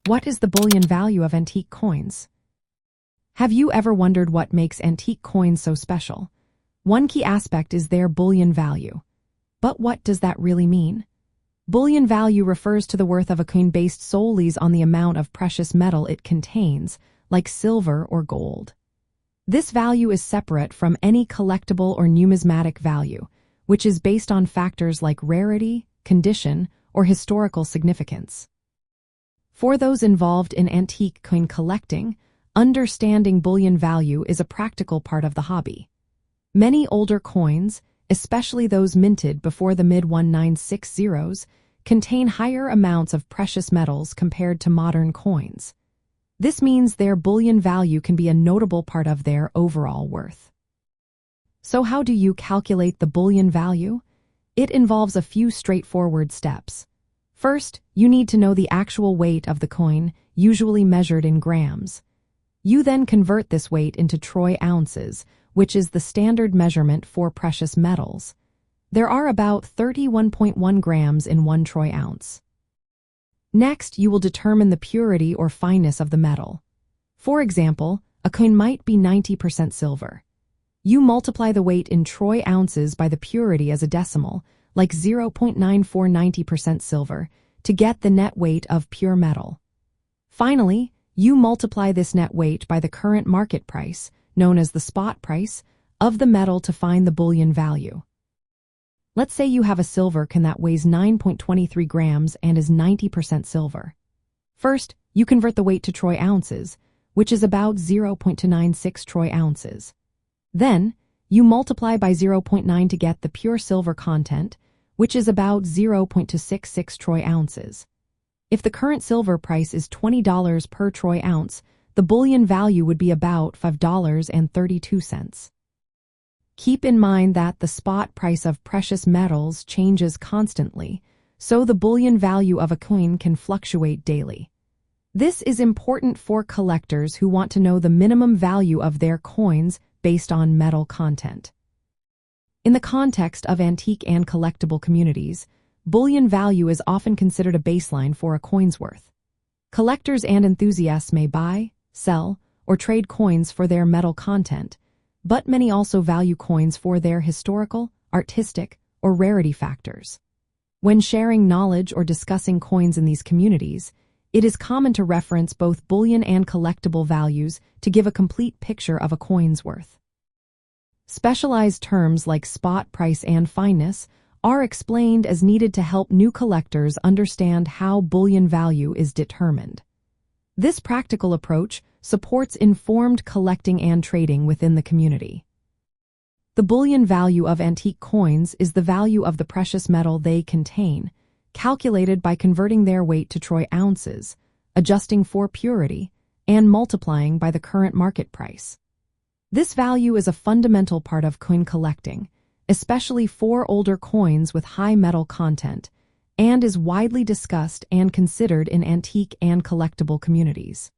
What is the bullion value of antique coins? Have you ever wondered what makes antique coins so special? One key aspect is their bullion value. But what does that really mean? Bullion value refers to the worth of a coin based solely on the amount of precious metal it contains, like silver or gold. This value is separate from any collectible or numismatic value, which is based on factors like rarity, condition, or historical significance. For those involved in antique coin collecting, understanding bullion value is a practical part of the hobby. Many older coins, especially those minted before the mid-1960s, contain higher amounts of precious metals compared to modern coins. This means their bullion value can be a notable part of their overall worth. So how do you calculate the bullion value? It involves a few straightforward steps. First, you need to know the actual weight of the coin, usually measured in grams. You then convert this weight into troy ounces, which is the standard measurement for precious metals. There are about 31.1 grams in 1 troy ounce. Next, you will determine the purity or fineness of the metal. For example, a coin might be 90% silver. You multiply the weight in troy ounces by the purity as a decimal, like 0.9490% silver, to get the net weight of pure metal. Finally, you multiply this net weight by the current market price, known as the spot price, of the metal to find the bullion value. Let's say you have a silver coin that weighs 9.23 grams and is 90% silver. First, you convert the weight to troy ounces, which is about 0.296 troy ounces. Then, you multiply by 0.9 to get the pure silver content, which is about 0.266 troy ounces. If the current silver price is $20 per troy ounce, the bullion value would be about $5.32. Keep in mind that the spot price of precious metals changes constantly, so the bullion value of a coin can fluctuate daily. This is important for collectors who want to know the minimum value of their coins based on metal content. In the context of antique and collectible communities, bullion value is often considered a baseline for a coin's worth. Collectors and enthusiasts may buy, sell, or trade coins for their metal content, but many also value coins for their historical, artistic, or rarity factors. When sharing knowledge or discussing coins in these communities, it is common to reference both bullion and collectible values to give a complete picture of a coin's worth. Specialized terms like spot price and fineness are explained as needed to help new collectors understand how bullion value is determined. This practical approach supports informed collecting and trading within the community. The bullion value of antique coins is the value of the precious metal they contain, calculated by converting their weight to troy ounces, adjusting for purity, and multiplying by the current market price. This value is a fundamental part of coin collecting, especially for older coins with high metal content, and is widely discussed and considered in antique and collectible communities.